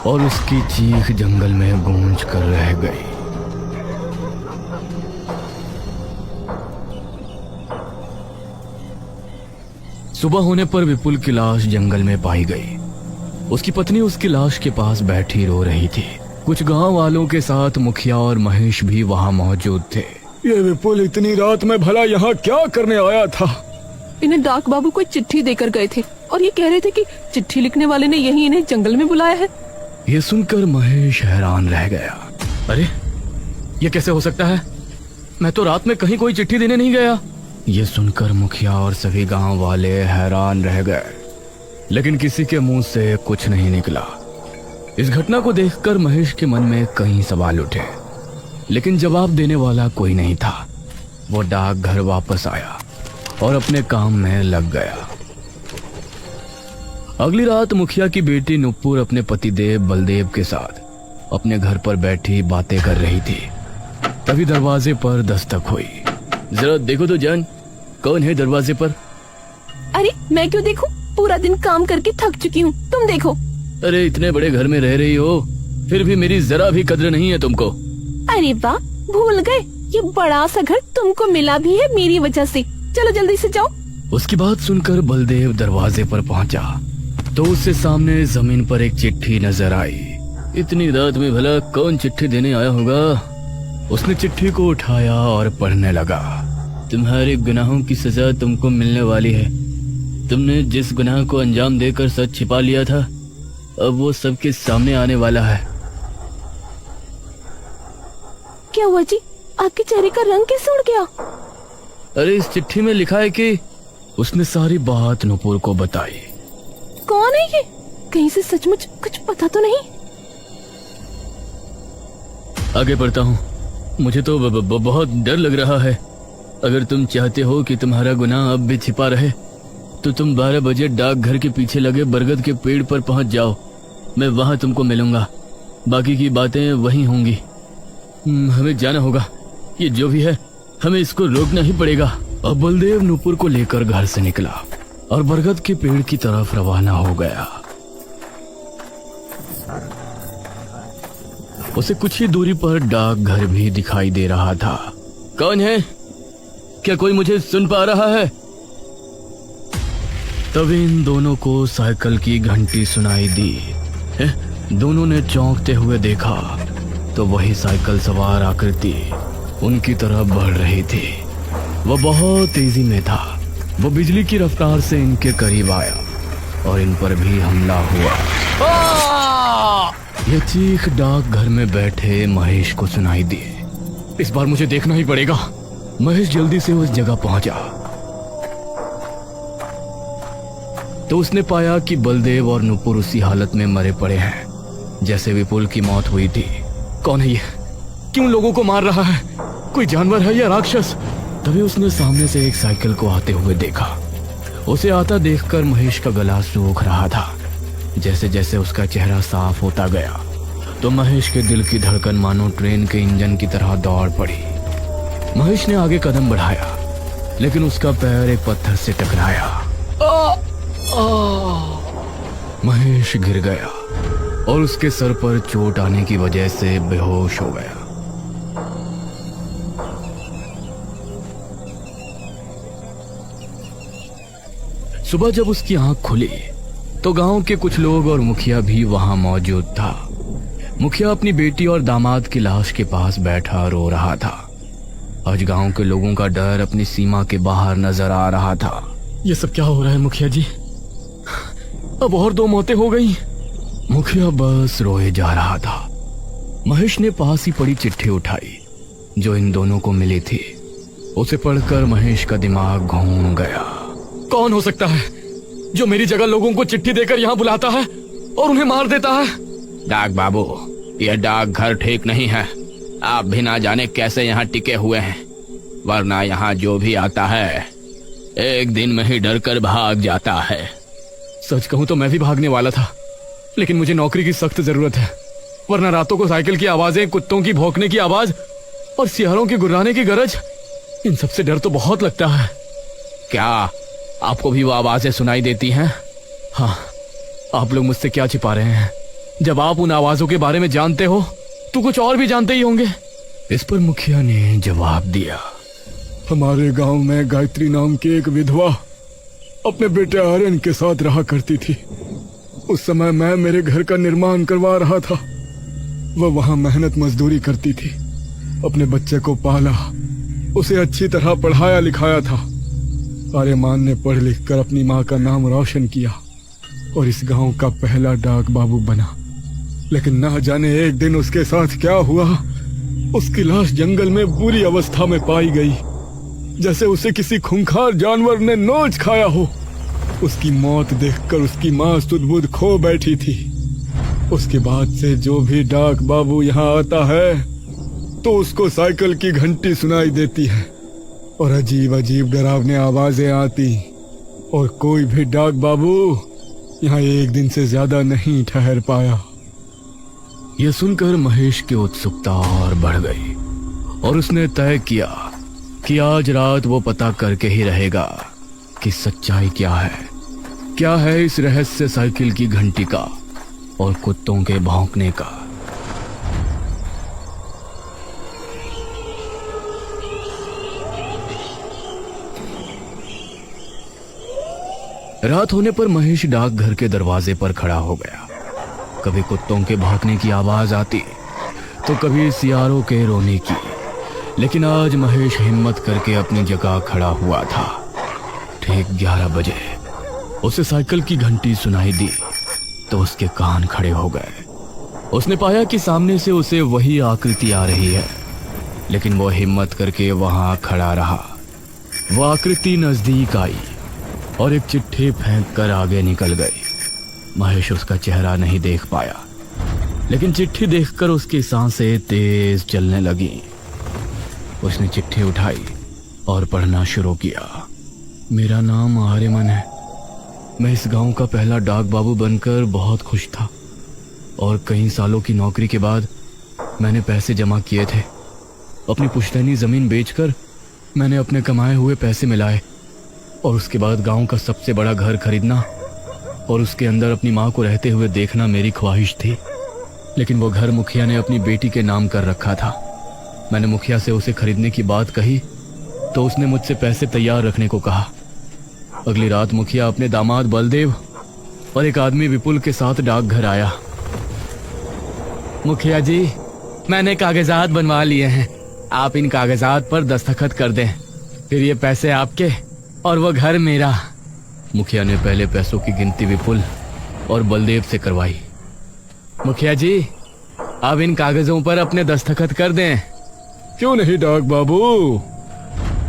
और उसकी चीख जंगल में गूंज कर रह गई। सुबह होने पर विपुल की लाश जंगल में पाई गई। उसकी पत्नी उसकी लाश के पास बैठी रो रही थी। कुछ गांव वालों के साथ मुखिया और महेश भी वहां मौजूद थे। ये विपुल इतनी रात में भला यहाँ क्या करने आया था? इन्हें डाक बाबू कोई चिट्ठी देकर गए थे और ये कह रहे थे कि चिट्ठी लिखने वाले ने यही इन्हें जंगल में बुलाया है। ये सुनकर महेश हैरान रह गया। अरे ये कैसे हो सकता है? मैं तो रात में कहीं कोई चिट्ठी देने नहीं गया। ये सुनकर मुखिया और सभी गांव वाले हैरान रह गए, लेकिन किसी के मुंह से कुछ नहीं निकला। इस घटना को देखकर महेश के मन में कई सवाल उठे, लेकिन जवाब देने वाला कोई नहीं था। वो डाक घर वापस आया और अपने काम में लग गया। अगली रात मुखिया की बेटी नुपुर अपने पतिदेव बलदेव के साथ अपने घर पर बैठी बातें कर रही थी। तभी दरवाजे पर दस्तक हुई। जरा देखो तो जान, कौन है दरवाजे पर? अरे मैं क्यों देखूं? पूरा दिन काम करके थक चुकी हूँ, तुम देखो। अरे इतने बड़े घर में रह रही हो, फिर भी मेरी जरा भी कद्र नहीं है तुमको। अरे वाह, भूल गए, ये बड़ा सा घर तुमको मिला भी है मेरी वजह से। चलो जल्दी से जाओ। उसकी बात सुनकर बलदेव दरवाजे पर पहुंचा तो उससे सामने जमीन पर एक चिट्ठी नजर आई। इतनी रात में भला कौन चिट्ठी देने आया होगा? उसने चिट्ठी को उठाया और पढ़ने लगा। तुम्हारे गुनाहों की सजा तुमको मिलने वाली है। तुमने जिस गुनाह को अंजाम देकर सच छिपा लिया था, अब वो सबके सामने आने वाला है। क्या हुआ जी? आपके चेहरे का रंग कैसे उड़ गया? अरे इस चिट्ठी में लिखा है कि उसने सारी बात नुपुर को बताई। कौन है ये? कहीं से सचमुच कुछ पता तो नहीं? आगे बढ़ता हूँ, मुझे तो बहुत डर लग रहा है। अगर तुम चाहते हो कि तुम्हारा गुनाह अब भी छिपा रहे तो तुम 12 बजे डाक घर के पीछे लगे बरगद के पेड़ पर पहुंच जाओ। मैं वहां तुमको मिलूंगा। बाकी की बातें वहीं होंगी। हमें जाना होगा। ये जो भी है हमें इसको रोकना ही पड़ेगा। अब बलदेव नुपुर को लेकर घर से निकला और बरगद के पेड़ की तरफ रवाना हो गया। उसे कुछ ही दूरी पर डाक घर भी दिखाई दे रहा था। कौन है? क्या कोई मुझे सुन पा रहा है? तभी इन दोनों को साइकिल की घंटी सुनाई दी। दोनों ने चौंकते हुए देखा तो वही साइकिल सवार आकृति उनकी तरफ बढ़ रही थी। वह बहुत तेजी में था। वो बिजली की रफ्तार से इनके करीब आया और इन पर भी हमला हुआ। यह चीख डाक घर में बैठे महेश को सुनाई दी। इस बार मुझे देखना ही पड़ेगा। महेश जल्दी से उस जगह पहुंचा तो उसने पाया कि बलदेव और नुपुर उसी हालत में मरे पड़े हैं जैसे विपुल की मौत हुई थी। कौन है ये? क्यों लोगों को मार रहा है? कोई जानवर है या राक्षस? तभी उसने सामने से एक साइकिल को आते हुए देखा। उसे आता देखकर महेश का गला सूख रहा था। जैसे जैसे उसका चेहरा साफ होता गया तो महेश के दिल की धड़कन मानो ट्रेन के इंजन की तरह दौड़ पड़ी। महेश ने आगे कदम बढ़ाया लेकिन उसका पैर एक पत्थर से टकराया। महेश गिर गया और उसके सर पर चोट आने की वजह से बेहोश हो गया। सुबह जब उसकी आंख खुली तो गांव के कुछ लोग और मुखिया भी वहां मौजूद था। मुखिया अपनी बेटी और दामाद की लाश के पास बैठा रो रहा था। आज गांव के लोगों का डर अपनी सीमा के बाहर नजर आ रहा था। ये सब क्या हो रहा है मुखिया जी? अब और 2 मौतें हो गई। मुखिया बस रोए जा रहा था। महेश ने पास ही पड़ी चिट्ठी उठाई जो इन दोनों को मिली थी। उसे पढ़कर महेश का दिमाग घूम गया। कौन हो सकता है जो मेरी जगह लोगों को चिट्ठी देकर यहाँ बुलाता है और उन्हें मार देता है? डाक बाबू, यह डाक घर ठीक नहीं है। आप भी ना जाने कैसे यहाँ टिके हुए हैं, वरना यहाँ जो भी आता है एक दिन में ही डर कर भाग जाता है। सच कहूं तो मैं भी भागने वाला था, लेकिन मुझे नौकरी की सख्त जरूरत है। वरना रातों को साइकिल की आवाजें, कुत्तों की भौंकने की आवाज और सियारों की गुर्राने की गरज, इन सब से डर तो बहुत लगता है। क्या आपको भी वो आवाजें सुनाई देती हैं? हाँ, आप लोग मुझसे क्या छिपा रहे हैं? जब आप उन आवाजों के बारे में जानते हो तो कुछ और भी जानते ही होंगे। इस पर मुखिया ने जवाब दिया, हमारे गांव में गायत्री नाम की एक विधवा अपने बेटे आर्यन के साथ रहा करती थी। उस समय मैं मेरे घर का निर्माण करवा रहा था। वह वहां मेहनत मजदूरी करती थी, अपने बच्चे को पाला, उसे अच्छी तरह पढ़ाया लिखाया था। आर्यमान ने पढ़ लिख कर अपनी माँ का नाम रोशन किया और इस गांव का पहला डाक बाबू बना। लेकिन ना जाने एक दिन उसके साथ क्या हुआ, उसकी लाश जंगल में बुरी अवस्था में पाई गई, जैसे उसे किसी खूंखार जानवर ने नोच खाया हो। उसकी मौत देखकर उसकी माँ सुध-बुध खो बैठी थी। उसके बाद से जो भी डाक बाबू यहाँ आता है तो उसको साइकिल की घंटी सुनाई देती है और अजीब अजीब डरावने आवाजें आती, और कोई भी डाक बाबू यहाँ एक दिन से ज्यादा नहीं ठहर पाया। यह सुनकर महेश की उत्सुकता और बढ़ गई और उसने तय किया कि आज रात वो पता करके ही रहेगा कि सच्चाई क्या है इस रहस्य साइकिल की घंटी का और कुत्तों के भौंकने का। रात होने पर महेश डाकघर के दरवाजे पर खड़ा हो गया। कभी कुत्तों के भौंकने की आवाज आती तो कभी सियारों के रोने की, लेकिन आज महेश हिम्मत करके अपनी जगह खड़ा हुआ था। ठीक 11 बजे उसे साइकिल की घंटी सुनाई दी तो उसके कान खड़े हो गए। उसने पाया कि सामने से उसे वही आकृति आ रही है, लेकिन वो हिम्मत करके वहां खड़ा रहा। वो आकृति नजदीक आई और एक चिट्ठी फेंक कर आगे निकल गई। महेश उसका चेहरा नहीं देख पाया, लेकिन चिट्ठी देखकर उसकी सांसें तेज चलने लगी। उसने चिट्ठी उठाई और पढ़ना शुरू किया। मेरा नाम आर्यमन है। मैं इस गांव का पहला डाक बाबू बनकर बहुत खुश था और कई सालों की नौकरी के बाद मैंने पैसे जमा किए थे। अपनी पुश्तैनी जमीन बेचकर मैंने अपने कमाए हुए पैसे मिलाए और उसके बाद गांव का सबसे बड़ा घर खरीदना और उसके अंदर अपनी माँ को रहते हुए देखना मेरी ख्वाहिश थी। लेकिन वो घर मुखिया ने अपनी बेटी के नाम कर रखा था। मैंने मुखिया से उसे खरीदने की बात कही तो उसने मुझसे पैसे तैयार रखने को कहा। अगली रात मुखिया अपने दामाद बलदेव और एक आदमी विपुल के साथ डाकघर आया। मुखिया जी, मैंने कागजात बनवा लिए हैं, आप इन कागजात पर दस्तखत कर दें, फिर ये पैसे आपके और वो घर मेरा। मुखिया ने पहले पैसों की गिनती विपुल और बलदेव से करवाई। मुखिया जी, अब इन कागजों पर अपने दस्तखत कर दें। क्यों नहीं डाक बाबू?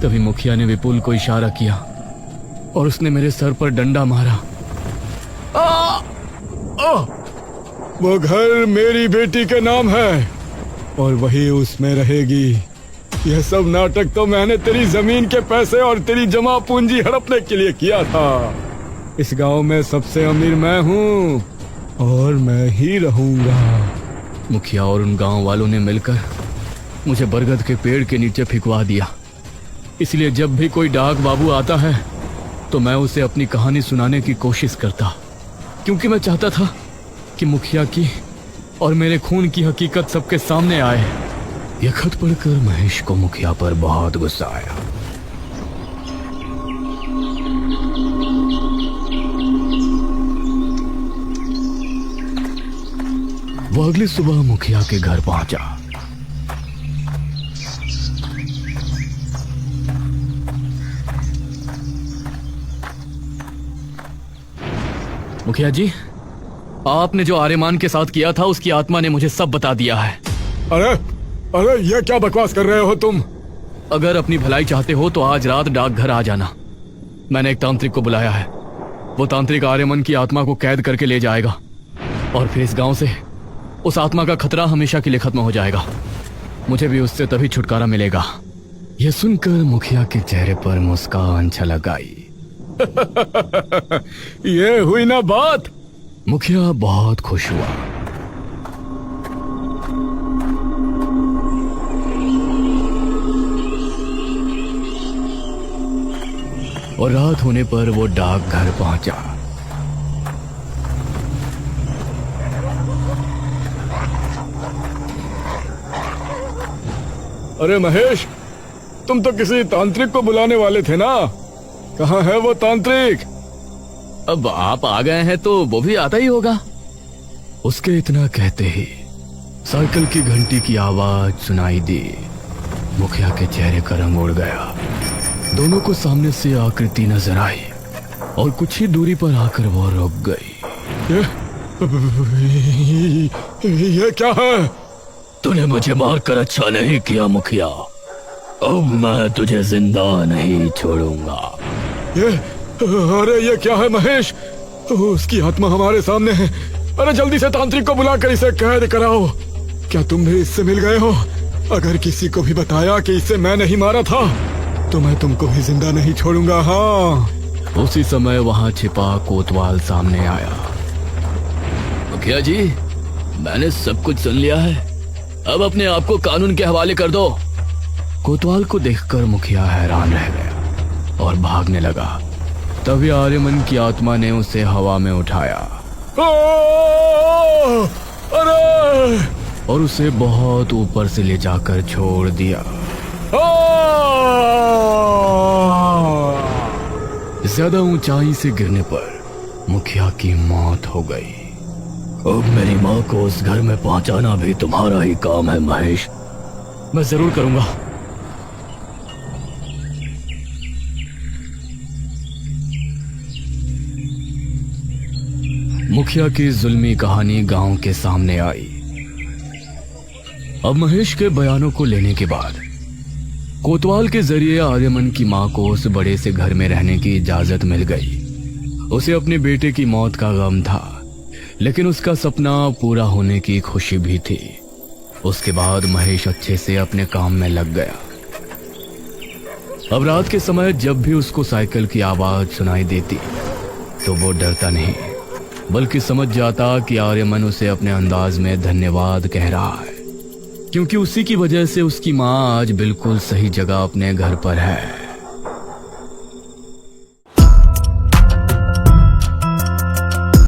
तभी मुखिया ने विपुल को इशारा किया और उसने मेरे सर पर डंडा मारा। वो घर मेरी बेटी के नाम है और वही उसमें रहेगी। यह सब नाटक तो मैंने तेरी जमीन के पैसे और तेरी जमा पूंजी हड़पने के लिए किया था। इस गांव में सबसे अमीर मैं हूँ और मैं ही रहूंगा। मुखिया और उन गांव वालों ने मिलकर मुझे बरगद के पेड़ के नीचे फिकवा दिया। इसलिए जब भी कोई डाक बाबू आता है तो मैं उसे अपनी कहानी सुनाने की कोशिश करता, क्योंकि मैं चाहता था कि मुखिया की और मेरे खून की हकीकत सबके सामने आए। यह खत पढ़कर महेश को मुखिया पर बहुत गुस्सा आया। वो अगली सुबह मुखिया के घर पहुंचा। मुखिया जी, आपने जो आर्यमान के साथ किया था उसकी आत्मा ने मुझे सब बता दिया है। अरे ये क्या बकवास कर रहे हो तुम? अगर अपनी भलाई चाहते हो तो आज रात डाकघर आ जाना। मैंने एक तांत्रिक को बुलाया है। वो तांत्रिक आर्यमन की आत्मा को कैद करके ले जाएगा और फिर इस गांव से उस आत्मा का खतरा हमेशा के लिए खत्म हो जाएगा। मुझे भी उससे तभी छुटकारा मिलेगा। यह सुनकर मुखिया के चेहरे पर मुस्कान छलक आई। ये हुई ना बात। मुखिया बहुत खुश हुआ। और रात होने पर वो डाकघर पहुंचा। अरे महेश, तुम तो किसी तांत्रिक को बुलाने वाले थे ना? कहाँ है वो तांत्रिक? अब आप आ गए हैं तो वो भी आता ही होगा। उसके इतना कहते ही साइकिल की घंटी की आवाज सुनाई दी। मुखिया के चेहरे का रंग उड़ गया। दोनों को सामने से आकृति नजर आई और कुछ ही दूरी पर आकर वो रुक गई। ये क्या है? तूने मुझे मारकर अच्छा नहीं किया मुखिया। अब मैं तुझे जिंदा नहीं छोड़ूंगा। अरे ये क्या है महेश? उसकी आत्मा हमारे सामने है। अरे जल्दी से तांत्रिक को बुलाकर इसे कैद कराओ। क्या तुम भी इससे मिल गए हो? अगर किसी को भी बताया कि इसे मैं नहीं मारा था तो मैं तुमको भी जिंदा नहीं छोड़ूंगा। हाँ। उसी समय वहां छिपा कोतवाल सामने आया। मुखिया जी, मैंने सब कुछ सुन लिया है। अब अपने आप को कानून के हवाले कर दो। कोतवाल को देखकर मुखिया हैरान रह गया और भागने लगा। तभी आर्यमन की आत्मा ने उसे हवा में उठाया अरे! और उसे बहुत ऊपर से ले जाकर छोड़ दिया। ज्यादा ऊंचाई से गिरने पर मुखिया की मौत हो गई। अब मेरी माँ को उस घर में पहुंचाना भी तुम्हारा ही काम है महेश। मैं जरूर करूंगा। मुखिया की जुल्मी कहानी गांव के सामने आई। अब महेश के बयानों को लेने के बाद कोतवाल के जरिए आर्यमन की मां को उस बड़े से घर में रहने की इजाजत मिल गई। उसे अपने बेटे की मौत का गम था, लेकिन उसका सपना पूरा होने की खुशी भी थी। उसके बाद महेश अच्छे से अपने काम में लग गया। अब रात के समय जब भी उसको साइकिल की आवाज सुनाई देती तो वो डरता नहीं, बल्कि समझ जाता कि आर्यमन उसे अपने अंदाज में धन्यवाद कह रहा है, क्योंकि उसी की वजह से उसकी माँ आज बिल्कुल सही जगह अपने घर पर है।